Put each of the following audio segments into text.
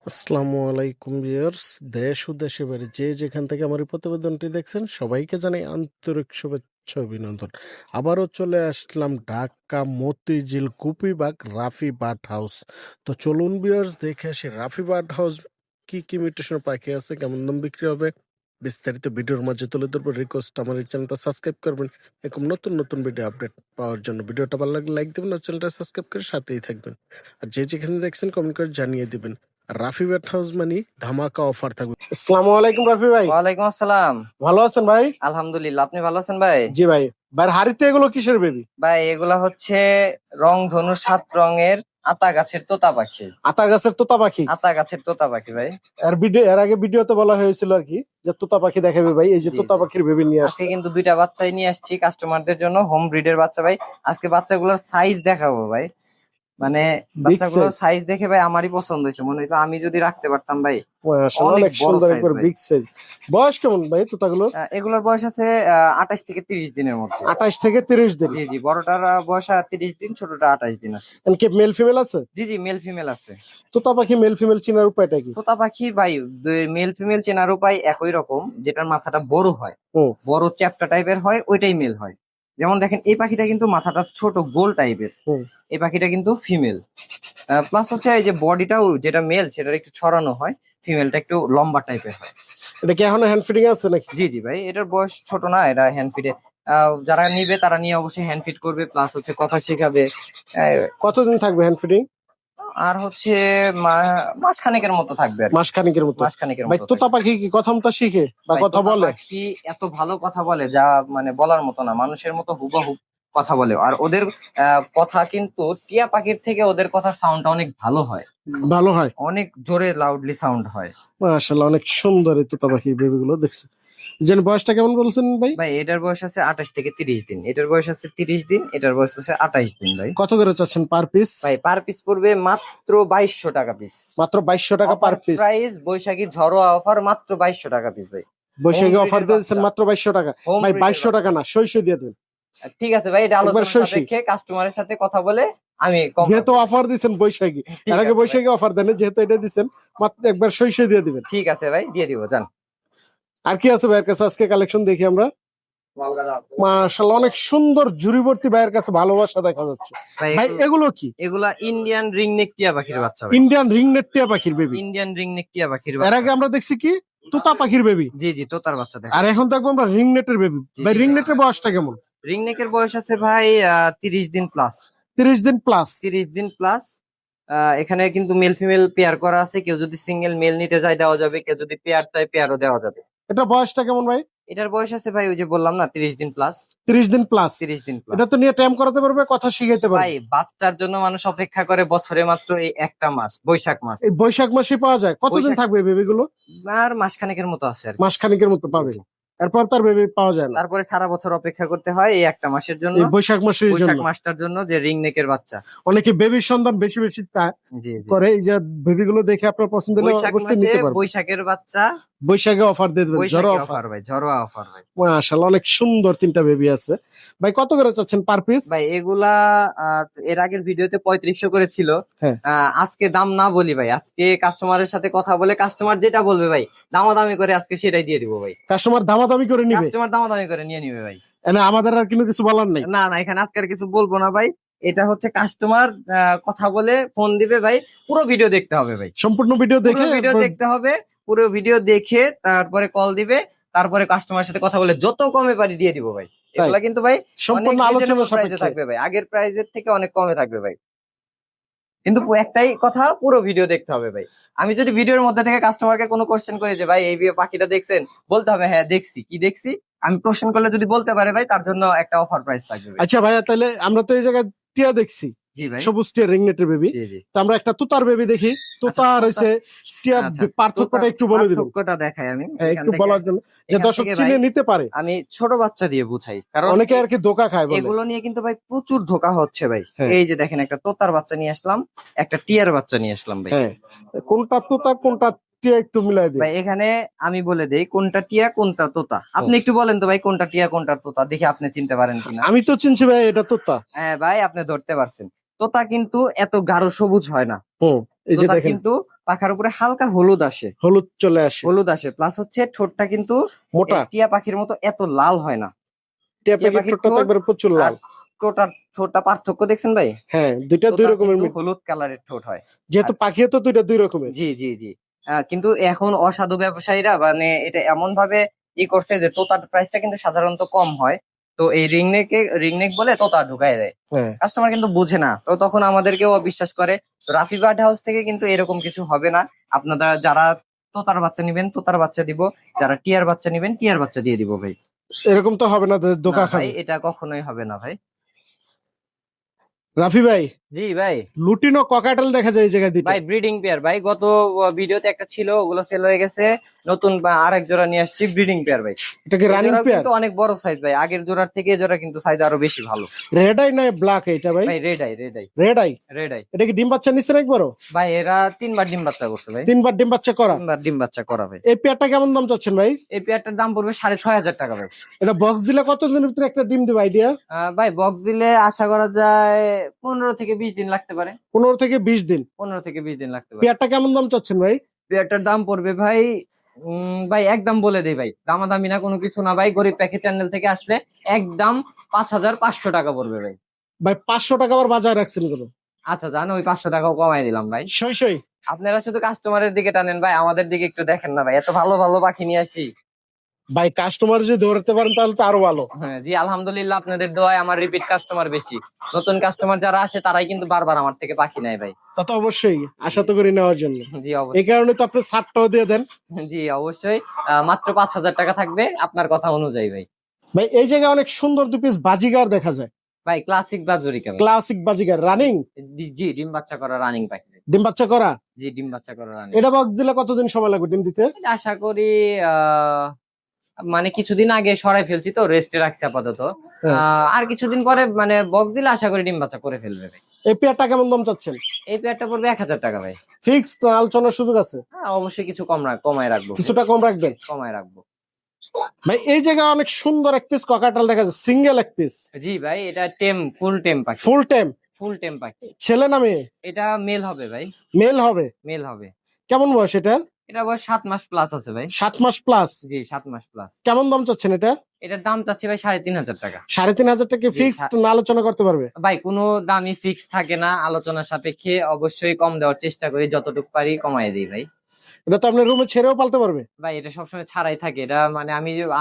আসসালামু আলাইকুম ভিউয়ার্স, দেশ ও দেশের বাইরে যে যেখান থেকে আমার এই প্রতিবেদনটি দেখছেন সবাইকে জানাই আন্তরিক শুভেচ্ছা অভিনন্দন। আবারও চলে আসলাম ঢাকা মতিঝিল কুপিবাগ রাফি বার্ড হাউস। তো চলুন ভিউয়ার্স দেখে আসি রাফি বার্ড হাউস কি কি মিউটেশন পাখি আছে, কেমন দাম বিক্রি হবে, বিস্তারিত ভিডিওর মাঝে তুলে ধরবো। রিকোয়েস্ট আমার এই চ্যানেলটা সাবস্ক্রাইব করবেন এরকম নতুন নতুন ভিডিও আপডেট পাওয়ার জন্য। ভিডিওটা ভালো লাগলে লাইক দেবেন আর চ্যানেলটা সাবস্ক্রাইব করে সাথেই থাকবেন। আর যে যেখানে দেখছেন কমেন্ট করে জানিয়ে দিবেন। রাফি ব্যাট হাউস মানে ধামাকা অফার থাকবে। আসসালামু আলাইকুম রাফি ভাই। ওয়ালাইকুম আসসালাম। ভালো আছেন ভাই? আলহামদুলিল্লাহ, আপনি ভালো আছেন ভাই? জি ভাই। ভাই হাড়িতে এগুলো কিসের বেবি? ভাই এগুলা হচ্ছে রং ধনু 7 রঙের আতা গাছের তোতা পাখি। আতা গাছের তোতা পাখি? আতা গাছের তোতা পাখি ভাই। এর আগে ভিডিওতে বলা হয়েছিল আর কি যে তোতা পাখি দেখাবে ভাই, এই যে জি, তোতা জি। পাখির বেবি নিয়ে আজকে আসছে। কিন্তু দুইটা বাচ্চাই নিয়ে আসছি কাস্টমারদের জন্য, হোম ব্রিডের বাচ্চা ভাই। আজকে বাচ্চাগুলোর সাইজ দেখাবো ভাই, মানে বিগ বাচ্চাগুলোর সাইজ। সাইজ দেখে ভাই আমারই পছন্দ হয়েছে, মনে হলো আমি যদি রাখতে পারতাম ভাই। মাশাআল্লাহ, অনেক অনেক বড় সুন্দর সাইজ একবার ভাই। Big size. বয়স কেমন ভাই তোতাগুলোর? এগুলোর বয়স আছে 28 থেকে 30 দিনের মধ্যে। 28 থেকে 30 দিন। জি জি, বড়টার বয়স 30 দিন, ছোটটা 28 দিন আছে। কি মেল ফিমেল আছে? জি জি, মেল ফিমেল আছে। তোতা পাখি মেল ফিমেল চেনার উপায়টা কি? তোতা পাখি ভাই মেল ফিমেল চেনার উপায় একই রকম, যেটার মাথাটা বড় হয়, হুম। বড় চ্যাপ্টা টাইপের হয়, ওইটাই মেল হয়। যেমন দেখেন এই পাখিটা কিন্তু মাথাটা ছোট গোল টাইপের, হুম। এই পাখিটা কিন্তু ফিমেল। প্লাস হচ্ছে এই যে বডিটাও যেটা মেল সেটার একটু ছড়ানো হয়, ফিমেলটা একটু লম্বা টাইপের হয়। এটা কি এখনো হ্যান্ড ফিডিং আছে নাকি? জি জি ভাই, এটার বয়স ছোট না, এটা হ্যান্ড ফিডে। যারা নিবে তারা নিয়ে অবশ্যই হ্যান্ড ফিড করবে, প্লাস হচ্ছে কথা শেখাবে। আহ, কতদিন থাকবে হ্যান্ড ফিডিং? আর হচ্ছে মাস খানেকের মতো থাকবে আর কি। মাস খানিকের মতো। মাস খানেকের ভাই মতো তোতা পাখি কি কথা মতো শিখে বা ভাই, কথা তোতা বলে? পাখি এত ভালো কথা বলে যা মানে বলার মতো না, মানুষের মতো হুবহু কথা বলে। আর ওদের কথা কিন্তু টিয়া পাখির থেকে ওদের কথা সাউন্ডটা অনেক ভালো হয়, ভালো হয়? অনেক জোরে লাউডলি সাউন্ড হয়। মাশাআল্লাহ, অনেক সুন্দর এই তোতা পাখি বেবি গুলো দেখছি। যেন বয়সটা কেমন বলছেন ভাই? ভাই এটার বয়স আছে 28 থেকে 30 দিন, এটার বয়স আছে 30 দিন, এটার বয়স আছে 28 দিন ভাই। কত করে চাচ্ছেন পার পিস? ভাই পার পিস পড়বে মাত্র 2200 টাকা পিস। মাত্র 2200 টাকা পার পিস। প্রাইস বৈশাখী ঝড়োয়া অফার, মাত্র 2200 টাকা পিস ভাই। বৈশাখী Home অফার breed এর দিয়েছেন বাচ্চা। মাত্র 2200 টাকা। Home ভাই breed এর 2200 টাকা বাচ্চা। না, 600 দিয়ে দেন। ঠিক আছে ভাই, এটা একবার আলোচনা 600। সাপেক্ষে কাস্টমারের সাথে কথা বলে আমি কম যেহেতু অফার দিচ্ছেন বৈশাখী, ঠিক এর আগে আছে ভাই। বৈশাখী অফার দেন, যেহেতু এটা দিচ্ছেন মাত্র একবার 600 দিয়ে দিবেন। ঠিক আছে ভাই, দিয়ে দিব যান। আর কি আছে ভাইয়ের কাছে আজকে কালেকশন দেখি আমরা। মাশাআল্লাহ, অনেক সুন্দর জুড়িবর্তী ভাইয়ের কাছে ভালোবাসা দেখা যাচ্ছে। ভাই এগুলো কি? এগুলা ইন্ডিয়ান রিংনেক টিয়া পাখির বাচ্চা ভাই। ইন্ডিয়ান রিংনেট টিয়া পাখির বেবি। ইন্ডিয়ান রিংনেক টিয়া পাখির এর বাচ্চা। আগে আমরা দেখছি কি তোতা পাখির বেবি। জি জি, তোতার বাচ্চা দেখেন। আর এখন দেখবো আমরা রিংনেটের বেবি। জি, ভাই জি। রিংনেটের বয়সটা কেমন? রিংনেকের বয়স আছে ভাই 30 দিন প্লাস। 30 দিন প্লাস। 30 দিন প্লাস। এখানে কিন্তু মেল ফিমেল পেয়ার করা আছে, কেউ যদি সিঙ্গেল মেল নিতে চায় দেওয়া যাবে, কেউ যদি পেয়ার চায় পেয়ারও দেওয়া যাবে। এটা বয়সটা কেমন ভাই? এটার বয়স আছে ভাই ওই যে বললাম না, 30 দিন প্লাস। 30 দিন প্লাস। 30 দিন প্লাস। এটা তো নিয়ে টাইম করাতে পারবে, কথা শিখাইতে পারবে। ভাই বাচ্চার জন্য মানুষ অপেক্ষা করে বছরে মাত্র এই একটা মাস, বৈশাখ মাস। এই বৈশাখ মাসে পাওয়া যায়। কতদিন বৈশাখ- থাকবে বেবি গুলো? আর মাসখানেকের মতো আছে আর কি। মাসখানিকের মতো পাবে, এরপর তার বেবি পাওয়া যায় না। তারপরে সারা বছর অপেক্ষা করতে হয় এই একটা মাসের জন্য, এই বৈশাখ মাসের বৈশাখ জন্য মাসটার জন্য, যে রিং নেকের বাচ্চা। অনেকে বেবির সন্ধান বেশি বেশি জি জি। করে। এই যে বেবি গুলো দেখে আপনার পছন্দ হলে বৈশাখ অবশ্যই মাসে নিতে পারবেন। বৈশাখের বাচ্চা, বৈশাখে অফার দিয়ে দেবেন, ঝড়ো বৈশাখী অফার। অফার ভাই, ঝড়োয়া অফার ভাই। মাশাআল্লাহ, অনেক সুন্দর তিনটা বেবি আছে। ভাই কত করে চাচ্ছেন পার পিস? ভাই এগুলা এর আগের ভিডিওতে 3500 করে ছিল। হ্যাঁ। আজকে দাম না বলি ভাই, আজকে কাস্টমারের সাথে কথা বলে কাস্টমার যেটা বলবে ভাই দামাদামি করে আজকে সেটাই দিয়ে দিব ভাই। কাস্টমার দামাদামি করে নিবে? কাস্টমার দামাদামি করে নিয়ে নিবে ভাই। এনে আমাদের আর কোনো কিছু বলার নেই। না না, এখানে আজকে আর কিছু বলবো না ভাই, এটা হচ্ছে কাস্টমার কথা বলে ফোন দিবে ভাই, পুরো ভিডিও দেখতে হবে ভাই। সম্পূর্ণ ভিডিও পুরো দেখে ভিডিও দেখতে হবে, পুরো ভিডিও দেখে তারপরে কল দিবে, তারপরে কাস্টমারের সাথে কথা বলে যত কমে পারি দিয়ে দিব ভাই। তাই? এগুলা কিন্তু ভাই সম্পূর্ণ অনেক আলোচনা রিজনেবল প্রাইসে সাপেক্ষে। থাকবে ভাই, আগের প্রাইসের থেকে অনেক কমে থাকবে ভাই। কিন্তু একটাই কথা, পুরো ভিডিও দেখতে হবে ভাই। আমি যদি ভিডিওর মধ্যে থেকে কাস্টমারকে কোনো কোশ্চেন করি যে ভাই এই পাখিটা দেখছেন, বলতে হবে হ্যাঁ দেখছি, কি দেখছি। আমি কোশ্চেন করলে যদি বলতে পারে ভাই, তার জন্য একটা অফার প্রাইস থাকবে ভাই। আচ্ছা ভাইয়া, তাহলে আমরা তো এই জায়গায় টিয়া দেখছি, জি ভাই। সবুজ টিয়া রিংনেটের বেবি। জি জি। তো আমরা একটা তুতার বেবি দেখি। তুতা আর হইছে টিয়া আচ্ছা, পার্থক্যটা একটু বলে দিবেন। পার্থক্যটা দেখাই আমি একটু বলার জন্য, যে এখান দর্শক থেকে চিনে ভাই নিতে পারে। আমি ছোট বাচ্চা দিয়ে বুঝাই, কারণ অনেকে আর কি ধোকা খায় বলে। এগুলো নিয়ে কিন্তু ভাই প্রচুর ধোকা হচ্ছে ভাই। হ্যাঁ। এই যে দেখেন, একটা তোতার বাচ্চা নিয়ে আসলাম, একটা টিয়ার বাচ্চা নিয়ে আসলাম ভাই। হ্যাঁ, কোনটা তুতা কোনটা টিয়া একটু মিলাই দিই। ভাই এখানে আমি বলে দেই কোনটা টিয়া কোনটা তোতা। আপনি একটু বলেন তো ভাই, কোনটা টিয়া কোনটা তোতা, দেখি আপনি চিনতে পারেন কিনা। আমি তো চিনছি ভাই, এটা তুতা। হ্যাঁ ভাই, আপনি ধরতে পারছেন। তোতা কিন্তু এত গাঢ় সবুজ হয় না, হুম। এই যে তোতার দেখেন কিন্তু পাখার উপরে হালকা হলুদ আসে, হলুদ চলে আসে, হলুদ আসে, প্লাস হচ্ছে ঠোঁটটা কিন্তু মোটা। এই টিয়া পাখির মতো এত লাল হয় না। টিয়া টিয়া পাখির পাখির ঠোঁটটা তো ঠোঁট একবারে প্রচুর আর লাল। ঠোঁটটা পার্থক্য দেখছেন ভাই? হ্যাঁ, দুইটা দুই তোতার রকমের কিন্তু মিল। হলুদ কালারের ঠোঁট হয়। আর যেহেতু পাখিও তো দুইটা দুই রকমের। জি জি জি কিন্তু এখন অসাধু ব্যবসায়ীরা মানে এটা এমন ভাবে করছে যে তোতার প্রাইসটা কিন্তু সাধারণত কম হয়, তো এই রিংনেক বলে তোতা ঢুকায় দেয়। হ্যাঁ, কাস্টমার কিন্তু বুঝে না, তো তখন আমাদেরকেও অবিশ্বাস করে। তো রাফি বার্ড হাউস থেকে কিন্তু এরকম কিছু হবে না। আপনারা যারা তোতার বাচ্চা নিবেন তোতার বাচ্চা দিব, যারা টিয়ার বাচ্চা নিবেন টিয়ার বাচ্চা দিয়ে দিব ভাই। এরকম তো হবে না যে না ধোকা ভাই, খাবে। এটা কখনোই হবে না ভাই। রাফি ভাই, জি ভাই। লুটিনো ককাটেল দেখা যায় এই জায়গায় দুইটা। ভাই ব্রিডিং পেয়ার ভাই, গত ভিডিওতে একটা ছিল, ওগুলো সেল হয়ে গেছে, নতুন আরেক জোড়া নিয়ে আসছি ব্রিডিং পেয়ার ভাই। এটা কি এই রানিং জোড়াও পেয়ার? কিন্তু অনেক বড় সাইজ ভাই, আগের জোড়ার থেকে এই জোড়া কিন্তু সাইজ আরো বেশি ভালো। রেড আই না ব্ল্যাক এটা ভাই? ভাই red eye, red eye, red eye. Red eye. এটা কি ডিম বাচ্চা নিচ্ছে না একবারও? ভাই এরা 3বার ডিম বাচ্চা করছে ভাই, 3বার ডিম বাচ্চা করা। 3বার ডিম বাচ্চা করা ভাই। এই পেয়ারটা কেমন দাম চাচ্ছেন ভাই? এই পেয়ারটার দাম পড়বে 6,500 টাকা ভাই। এটা বক্স দিলে কতদিনের ভিতরে একটা ডিম দিবে আইডিয়া? ভাই বক্স দিলে আশা করা যায় 15 থেকে 20 দিন লাগতে পারে। 15 থেকে 20 দিন। 15 থেকে 20 দিন লাগতে পারে। পেয়ারটা কেমন দাম চাচ্ছেন ভাই? পেয়ারটার দাম পড়বে ভাই ভাই একদম বলে দেই ভাই, দামাদামি না কোনো কিছু না ভাই, গরিব প্যাকেজ চ্যানেল থেকে আসলে একদম 5,500 টাকা পড়বে ভাই। ভাই 500 টাকা আবার বাজায় রাখছেন কেন? আচ্ছা জান, ওই 500 টাকাও কমাই দিলাম ভাই। সই সই। আপনারা শুধু কাস্টমারের দিকে টানেন ভাই, আমাদের দিকে একটু দেখেন না ভাই, এত ভালো ভালো পাখি নিয়ে আসি। ভাই কাস্টমার যদি ধরতে পারেন তাহলে তো আরো ভালো। হ্যাঁ জি আলহামদুলিল্লাহ, আপনাদের দোয়ায় আমার রিপিট কাস্টমার বেশি। নতুন কাস্টমার যারা আসে তারাই কিন্তু বারবার আমার থেকে পাখি নেয় ভাই। তা তো অবশ্যই, আশা তো করি নেওয়ার জন্য। জি এই অবশ্যই, কারণে তো আপনি ছাড়টাও দিয়ে দেন। জি অবশ্যই। মাত্র 5,000 টাকা থাকবে আপনার কথা অনুযায়ী ভাই। ভাই এই জায়গায় অনেক সুন্দর দুই পিস বাজিগার দেখা যায়। ভাই ক্লাসিক বাজুরিকা ভাই। Classic Baazigar running. জি ডিম বাচ্চা করা রানিং পাখি ভাই। ডিম বাচ্চা করা। জি ডিম বাচ্চা করা রানিং। এটা বক্স দিলে কতদিন সময় লাগবে ডিম দিতে? আশা করি মানে কিছুদিন আগে সরাই ফেলছি তো, রেস্টে রাখছি আপাতত। হ্যাঁ। আর কিছুদিন পরে মানে বক্স দিলে আশা করি ডিম বাচ্চা করে ফেলবে ভাই। এই পেয়ারটা কেমন দাম চাচ্ছেন? এই পেয়ারটা পড়বে 1,000 টাকা ভাই। ফিক্সড আলোচনার সুযোগ আছে? হ্যাঁ অবশ্যই কিছু কমায় রাখবো ভাই। কিছুটা কম রাখবেন? কমায় রাখবো। ভাই এই জায়গায় অনেক সুন্দর এক পিস ককাটাল দেখা যায়, সিঙ্গেল এক পিস। জি ভাই এটা ফুল টেম পাখি। Full time. ফুল টেম পাখি। ছেলে না মেয়ে? এটা মেল হবে ভাই। মেল হবে? মেল হবে। কেমন বয়স এটা? এটা বয়স 7 মাস প্লাস আছে ভাই। 7 মাস প্লাস। জি 7 মাস প্লাস। কেমন দাম চাচ্ছেন এটা? এটার দাম চাচ্ছি ভাই 3,500 টাকা। 3,500 টাকা জি, ফিক্সড না আলোচনা করতে পারবে? ভাই কোনো দামই ফিক্স থাকে না, আলোচনার সাপেক্ষে অবশ্যই কম দেওয়ার চেষ্টা করি, যতটুকু পারি কমাই দিই ভাই। এটা তো আপনার রুমে ছেড়েও পালতে পারবে? ভাই এটা সবসময় ছাড়াই থাকে, এটা মানে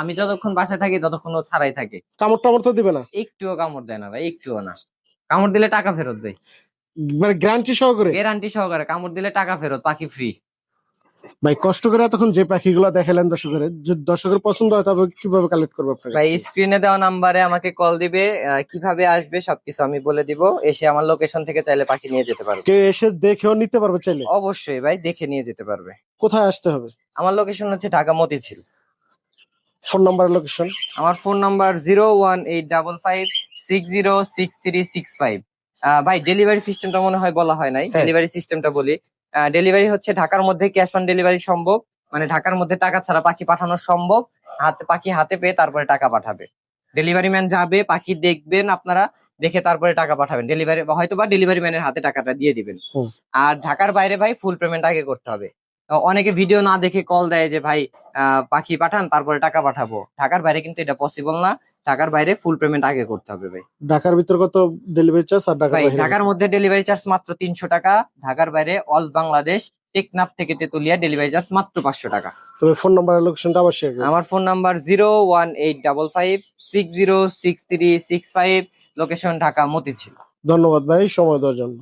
আমি যতক্ষণ বাসায় থাকি ততক্ষণ ও ছাড়াই থাকে। কামড় টামড় তো দিবে না? একটুও কামড় দেয় না ভাই, একটুও না। কামড় দিলে টাকা ফেরত দেয়, মানে গ্যারান্টি সহকারে? গ্যারান্টি সহকারে। কামড় দিলে টাকা ফেরত, পাখি ফ্রি। ভাই কষ্ট করে তখন যে পাখিগুলো দেখালেন দর্শকের, যদি দর্শকের পছন্দ হয় তবে কিভাবে কালেক্ট করবে আপনার ভাই কাছ থেকে? স্ক্রিনে দেওয়া নাম্বারে আমাকে কল দিবে, কিভাবে আসবে সবকিছু আমি বলে দিব, এসে আমার লোকেশন থেকে চাইলে পাখি নিয়ে যেতে পারবে। কেউ এসে দেখেও নিতে পারবে চাইলে? অবশ্যই ভাই দেখে নিয়ে যেতে পারবে। কোথায় আসতে হবে? আমার লোকেশন হচ্ছে Dhaka Motijheel. Phone number, location? আমার ফোন নাম্বার 01855606365। ভাই ডেলিভারি সিস্টেমটা মনে হয় বলা হয় নাই, হ্যাঁ। ডেলিভারি সিস্টেমটা বলি। ডেলিভারি হচ্ছে ঢাকার মধ্যে ক্যাশ অন ডেলিভারি সম্ভব, মানে ঢাকার মধ্যে টাকা ছাড়া পাখি পাঠানো সম্ভব। পাখি হাতে পেয়ে তারপরে টাকা পাঠাবে। ডেলিভারি ম্যান যাবে, পাখি দেখবেন আপনারা, দেখে তারপরে টাকা পাঠাবেন। হয়তো বা ডেলিভারি ম্যানের হাতে টাকাটা দিয়ে দিবেন। হুম। আর ঢাকার বাইরে ভাই ফুল পেমেন্ট আগে করতে হবে। অনেকে ভিডিও না দেখে কল দেয় যে ভাই পাখি পাঠান তারপরে টাকা পাঠাবো। ঢাকার বাইরে কিন্তু এটা পসিবল না, ঢাকার বাইরে ফুল পেমেন্ট আগে করতে হবে ভাই। ঢাকার ভিতর কত ডেলিভারি চার্জ আর ঢাকার ভাই বাইরে? ঢাকার মধ্যে ডেলিভারি চার্জ মাত্র 300 টাকা, ঢাকার বাইরে অল বাংলাদেশ টেকনাফ থেকে তেতুলিয়া ডেলিভারি চার্জ মাত্র 500 টাকা। তবে ফোন নাম্বার আর লোকেশনটা আবার শেয়ার করুন। আমার phone number 01855606365, location Dhaka Motijheel. ধন্যবাদ ভাই সময় দেওয়ার জন্য।